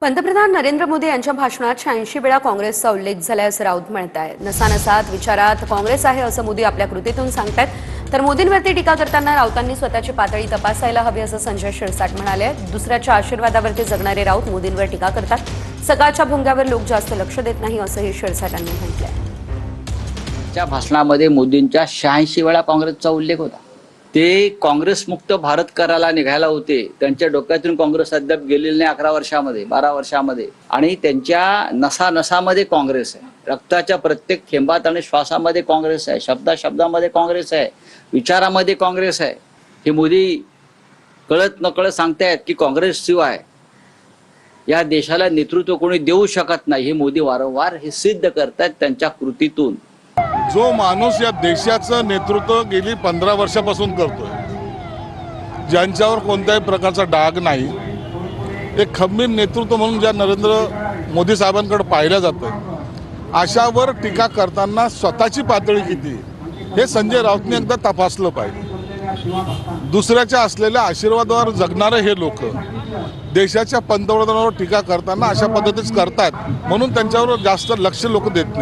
पंतप्रधान नरेंद्र मोदी यांच्या भाषणात 86 वेळा काँग्रेसचा उल्लेख झालाय असं राऊत म्हणतायत। नसानसात विचारात काँग्रेस आहे असं मोदी आपल्या कृतीतून सांगतायत। तर मोदींवरती टीका करताना राऊतांनी स्वतःची पातळी तपासायला हवी असं संजय शिरसाट म्हणाले। दुसऱ्याच्या आशीर्वादावरती जगणारे राऊत मोदींवर टीका करतात। सकाळच्या भोंग्यावर लोक जास्त लक्ष देत नाही असंही शिरसाटांनी म्हटलंय। त्या भाषणामध्ये मोदींच्या 86 वेळा काँग्रेसचा उल्लेख होता। ते काँग्रेस मुक्त भारत करायला निघायला होते। त्यांच्या डोक्यातून काँग्रेस अद्याप गेलेली नाही 11 वर्षामध्ये 12 वर्षामध्ये। आणि त्यांच्या नसानसामध्ये काँग्रेस आहे। रक्ताच्या प्रत्येक थेंबात आणि श्वासामध्ये काँग्रेस आहे। शब्दामध्ये काँग्रेस आहे। विचारामध्ये काँग्रेस आहे। हे मोदी कळत नकळत सांगतायत की काँग्रेस शिवाय या देशाला नेतृत्व कोणी देऊ शकत नाही। हे मोदी वारंवार हे सिद्ध करतात त्यांच्या कृतीतून। जो माणूस या देशाचं नेतृत्व गेली 15 वर्षापासून करतोय, ज्यांच्यावर कोणत्याही प्रकारचा डाग नाही, एक खंबीर नेतृत्व म्हणून ज्या नरेंद्र मोदी साहेबांकडे पाहिलं जातं, अशावर टीका करताना स्वतःची पातळी किती हे संजय राऊतने एकदा तपासलं पाहिजे। दुसऱ्याच्या असलेल्या आशीर्वादावर जगणारे हे लोक देशाच्या पंतप्रधानावर टीका करताना अशा पद्धतीच करतात, म्हणून त्यांच्यावर जास्त लक्ष लोक देत नाही।